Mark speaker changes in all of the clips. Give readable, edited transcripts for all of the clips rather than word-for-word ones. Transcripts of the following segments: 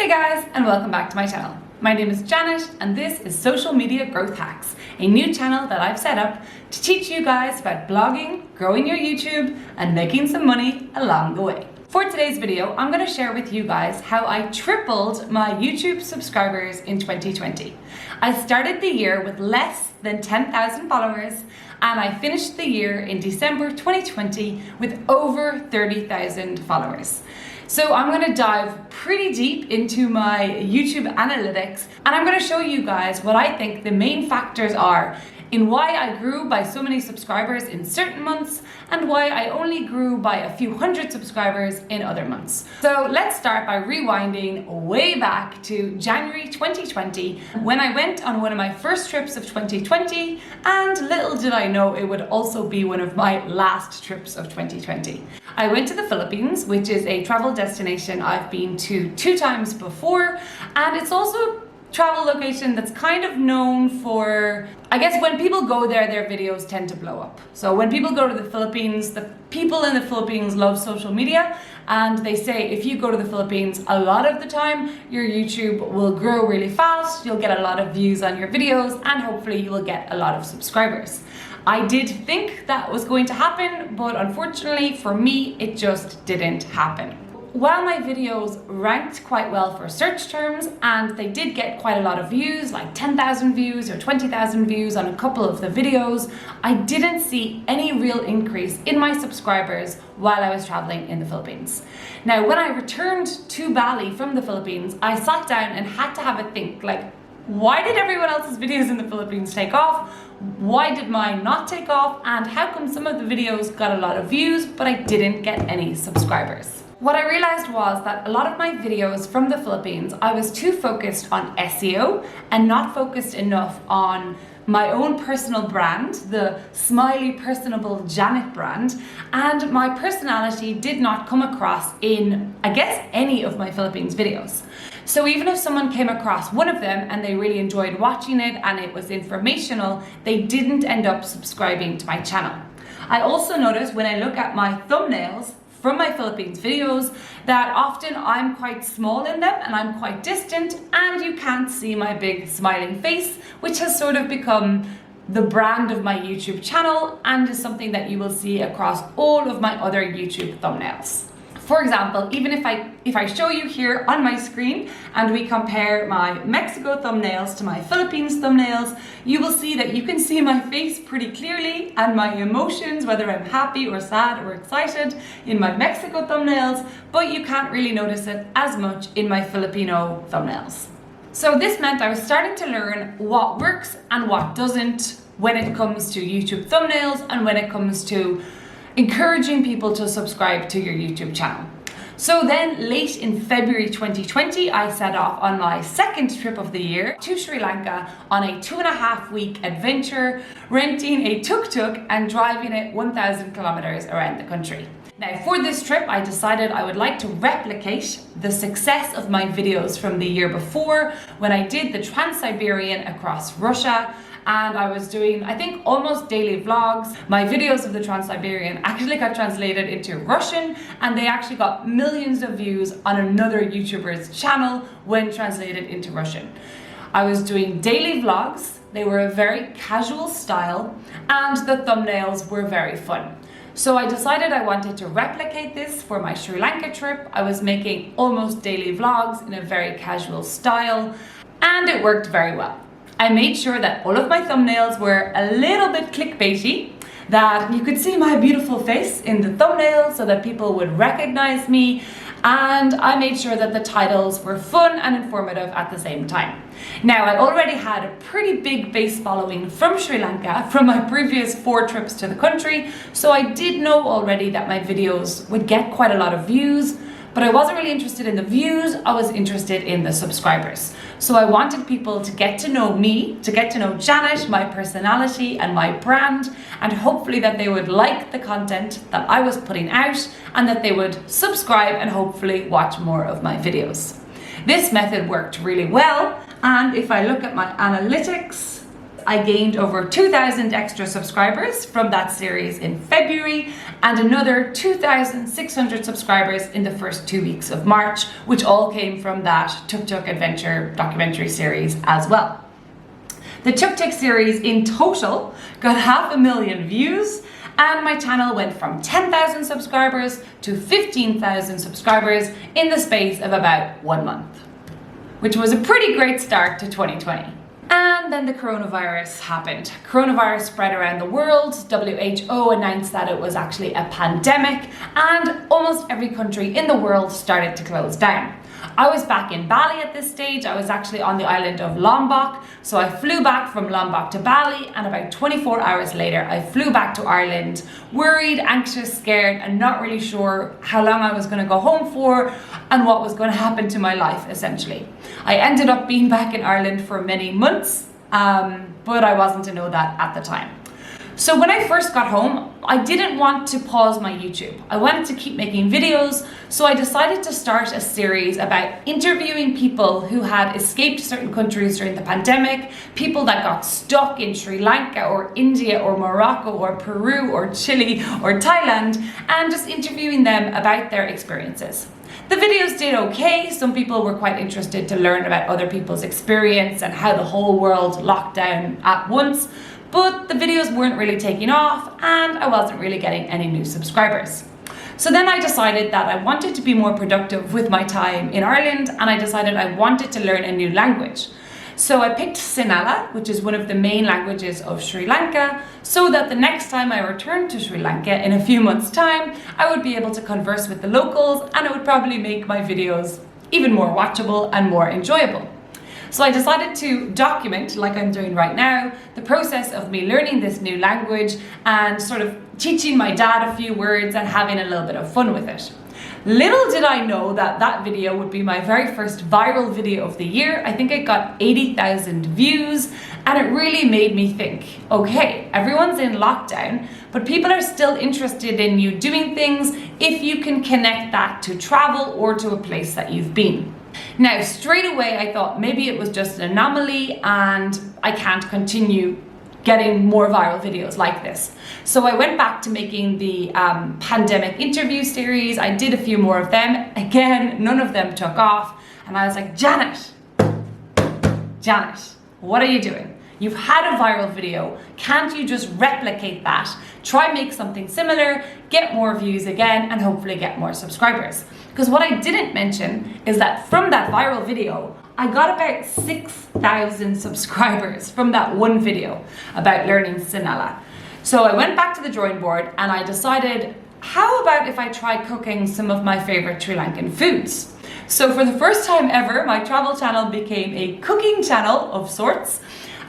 Speaker 1: Hey guys, and welcome back to my channel. My name is Janet and this is Social Media Growth Hacks, a new channel that I've set up to teach you guys about blogging, growing your YouTube, and making some money along the way. For today's video, I'm going to share with you guys how I tripled my YouTube subscribers in 2020. I started the year with less than 10,000 followers and I finished the year in December 2020 with over 30,000 followers. So I'm going to dive pretty deep into my YouTube analytics and I'm going to show you guys what I think the main factors are in why I grew by so many subscribers in certain months and why I only grew by a few hundred subscribers in other months. So let's start by rewinding way back to January 2020 when I went on one of my first trips of 2020, and little did I know it would also be one of my last trips of 2020. I went to the Philippines, which is a travel destination I've been to 2 times before, and it's also travel location that's kind of known for, I guess when people go there, their videos tend to blow up. So when people go to the Philippines, the people in the Philippines love social media, and they say if you go to the Philippines a lot of the time, your YouTube will grow really fast, you'll get a lot of views on your videos, and hopefully you will get a lot of subscribers. I did think that was going to happen, but unfortunately for me, it just didn't happen. While my videos ranked quite well for search terms and they did get quite a lot of views, like 10,000 views or 20,000 views on a couple of the videos, I didn't see any real increase in my subscribers while I was traveling in the Philippines. Now, when I returned to Bali from the Philippines, I sat down and had to have a think, like, why did everyone else's videos in the Philippines take off? Why did mine not take off? And how come some of the videos got a lot of views, but I didn't get any subscribers? What I realized was that a lot of my videos from the Philippines, I was too focused on SEO and not focused enough on my own personal brand, the smiley, personable Janet brand, and my personality did not come across in, I guess, any of my Philippines videos. So even if someone came across one of them and they really enjoyed watching it and it was informational, they didn't end up subscribing to my channel. I also noticed when I look at my thumbnails from my Philippines videos that often I'm quite small in them and I'm quite distant and you can't see my big smiling face, which has sort of become the brand of my YouTube channel and is something that you will see across all of my other YouTube thumbnails. For example, even if I show you here on my screen and we compare my Mexico thumbnails to my Philippines thumbnails, you will see that you can see my face pretty clearly and my emotions, whether I'm happy or sad or excited, in my Mexico thumbnails, but you can't really notice it as much in my Filipino thumbnails. So this meant I was starting to learn what works and what doesn't when it comes to YouTube thumbnails and when it comes to encouraging people to subscribe to your YouTube channel. So then late in February 2020, I set off on my second trip of the year to Sri Lanka on a 2.5-week adventure, renting a tuk-tuk and driving it 1,000 kilometers around the country. Now for this trip, I decided I would like to replicate the success of my videos from the year before when I did the Trans-Siberian across Russia. And I was doing, I think, almost daily vlogs. My videos of the Trans-Siberian actually got translated into Russian and they actually got millions of views on another YouTuber's channel when translated into Russian. I was doing daily vlogs. They were a very casual style and the thumbnails were very fun. So I decided I wanted to replicate this for my Sri Lanka trip. I was making almost daily vlogs in a very casual style and it worked very well. I made sure that all of my thumbnails were a little bit clickbaity, that you could see my beautiful face in the thumbnail so that people would recognize me, and I made sure that the titles were fun and informative at the same time. Now, I already had a pretty big base following from Sri Lanka from my previous 4 trips to the country, so I did know already that my videos would get quite a lot of views, but I wasn't really interested in the views, I was interested in the subscribers. So I wanted people to get to know me, to get to know Janet, my personality and my brand, and hopefully that they would like the content that I was putting out and that they would subscribe and hopefully watch more of my videos. This method worked really well, and if I look at my analytics, I gained over 2,000 extra subscribers from that series in February and another 2,600 subscribers in the first 2 weeks of March, which all came from that Tuk Tuk Adventure documentary series as well. The Tuk Tuk series in total got 500,000 views, and my channel went from 10,000 subscribers to 15,000 subscribers in the space of about 1 month, which was a pretty great start to 2020. And then the coronavirus happened. Coronavirus spread around the world. WHO announced that it was actually a pandemic, and almost every country in the world started to close down. I was back in Bali at this stage. I was actually on the island of Lombok. So I flew back from Lombok to Bali, and about 24 hours later, I flew back to Ireland, worried, anxious, scared, and not really sure how long I was going to go home for and what was going to happen to my life, essentially. I ended up being back in Ireland for many months, but I wasn't to know that at the time. So when I first got home, I didn't want to pause my YouTube. I wanted to keep making videos, so I decided to start a series about interviewing people who had escaped certain countries during the pandemic, people that got stuck in Sri Lanka or India or Morocco or Peru or Chile or Thailand, and just interviewing them about their experiences. The videos did okay. Some people were quite interested to learn about other people's experience and how the whole world locked down at once. But the videos weren't really taking off, and I wasn't really getting any new subscribers. So then I decided that I wanted to be more productive with my time in Ireland, and I decided I wanted to learn a new language. So I picked Sinhala, which is one of the main languages of Sri Lanka, so that the next time I returned to Sri Lanka in a few months' time, I would be able to converse with the locals, and it would probably make my videos even more watchable and more enjoyable. So I decided to document, like I'm doing right now, the process of me learning this new language and sort of teaching my dad a few words and having a little bit of fun with it. Little did I know that that video would be my very first viral video of the year. I think it got 80,000 views, and it really made me think, okay, everyone's in lockdown, but people are still interested in you doing things if you can connect that to travel or to a place that you've been. Now, straight away, I thought maybe it was just an anomaly and I can't continue getting more viral videos like this. So I went back to making the pandemic interview series. I did a few more of them. Again, none of them took off. And I was like, Janet, what are you doing? You've had a viral video. Can't you just replicate that? Try make something similar, get more views again, and hopefully get more subscribers. Because what I didn't mention is that from that viral video, I got about 6,000 subscribers from that one video about learning Sinhala. So I went back to the drawing board and I decided, how about if I try cooking some of my favorite Sri Lankan foods? So for the first time ever, my travel channel became a cooking channel of sorts,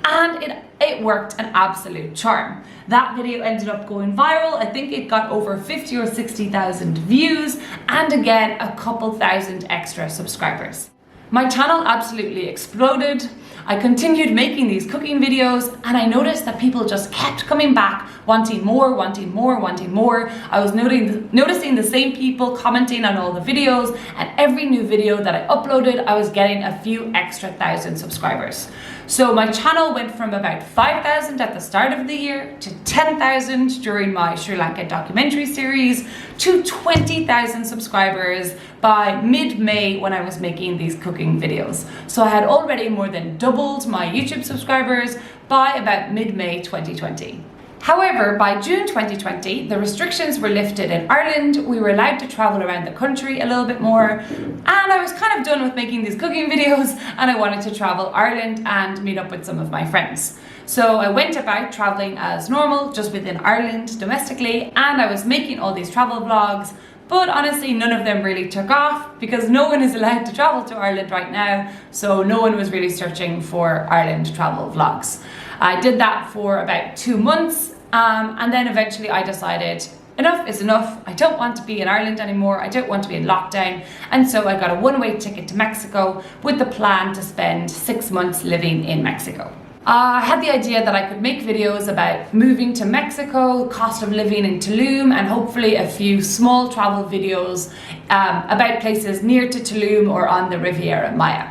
Speaker 1: and it worked an absolute charm. That video ended up going viral. I think it got over 50 or 60,000 views, and again, a couple thousand extra subscribers. My channel absolutely exploded. I continued making these cooking videos, and I noticed that people just kept coming back, wanting more, wanting more, wanting more. I was noticing the same people commenting on all the videos, and every new video that I uploaded, I was getting a few extra thousand subscribers. So my channel went from about 5,000 at the start of the year to 10,000 during my Sri Lanka documentary series to 20,000 subscribers by mid-May when I was making these cooking videos. So I had already more than doubled my YouTube subscribers by about mid-May 2020. However, by June 2020, the restrictions were lifted in Ireland. We were allowed to travel around the country a little bit more, and I was kind of done with making these cooking videos, and I wanted to travel Ireland and meet up with some of my friends. So I went about traveling as normal, just within Ireland domestically, and I was making all these travel vlogs, but honestly none of them really took off because no one is allowed to travel to Ireland right now, so no one was really searching for Ireland travel vlogs. I did that for about 2 months, and then eventually I decided enough is enough. I don't want to be in Ireland anymore. I don't want to be in lockdown. And so I got a one-way ticket to Mexico with the plan to spend 6 months living in Mexico. I had the idea that I could make videos about moving to Mexico, cost of living in Tulum, and hopefully a few small travel videos about places near to Tulum or on the Riviera Maya.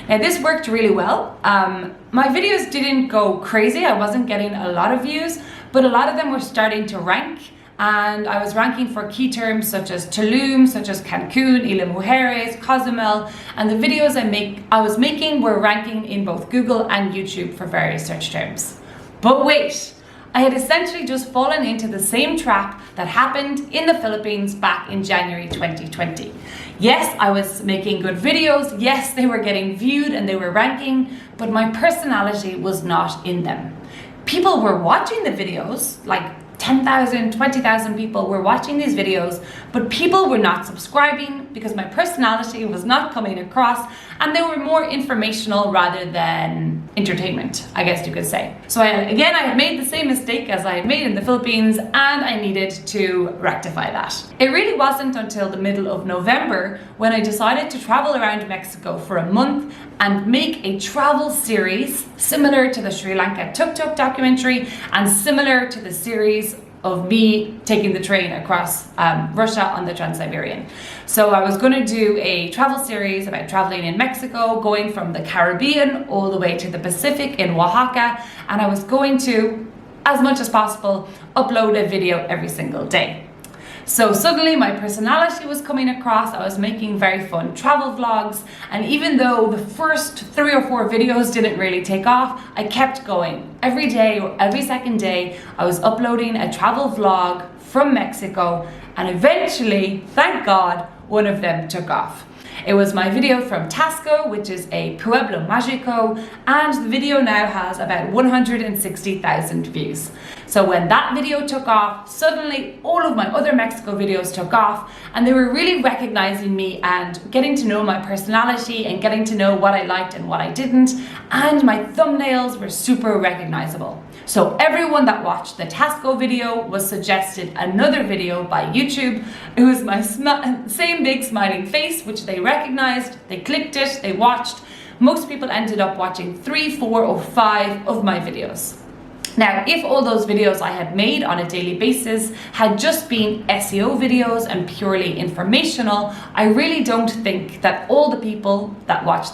Speaker 1: Now this worked really well. My videos didn't go crazy. I wasn't getting a lot of views, but a lot of them were starting to rank. And I was ranking for key terms such as Tulum, such as Cancun, Isla Mujeres, Cozumel, and the videos I was making were ranking in both Google and YouTube for various search terms. But wait, I had essentially just fallen into the same trap that happened in the Philippines back in January 2020. Yes, I was making good videos, yes, they were getting viewed and they were ranking, but my personality was not in them. People were watching the videos, like 10,000, 20,000 people were watching these videos, but people were not subscribing because my personality was not coming across, and they were more informational rather than entertainment, I guess you could say. So I had made the same mistake as I had made in the Philippines, and I needed to rectify that. It really wasn't until the middle of November when I decided to travel around Mexico for a month and make a travel series similar to the Sri Lanka tuk-tuk documentary and similar to the series of me taking the train across Russia on the Trans-Siberian. So I was going to do a travel series about traveling in Mexico, going from the Caribbean all the way to the Pacific in Oaxaca, and I was going to, as much as possible, upload a video every single day. So suddenly my personality was coming across. I was making very fun travel vlogs, and even though the first 3 or 4 videos didn't really take off, I kept going. Every day or every second day I was uploading a travel vlog from Mexico, and eventually, thank God, one of them took off. It was my video from Tasco, which is a Pueblo Mágico, and the video now has about 160,000 views. So when that video took off, suddenly all of my other Mexico videos took off, and they were really recognizing me and getting to know my personality and getting to know what I liked and what I didn't, and my thumbnails were super recognizable. So everyone that watched the Tasco video was suggested another video by YouTube. It was my same big smiling face, which they recognized, they clicked it, they watched. Most people ended up watching 3, 4, or 5 of my videos. Now, if all those videos I had made on a daily basis had just been SEO videos and purely informational, I really don't think that all the people that watched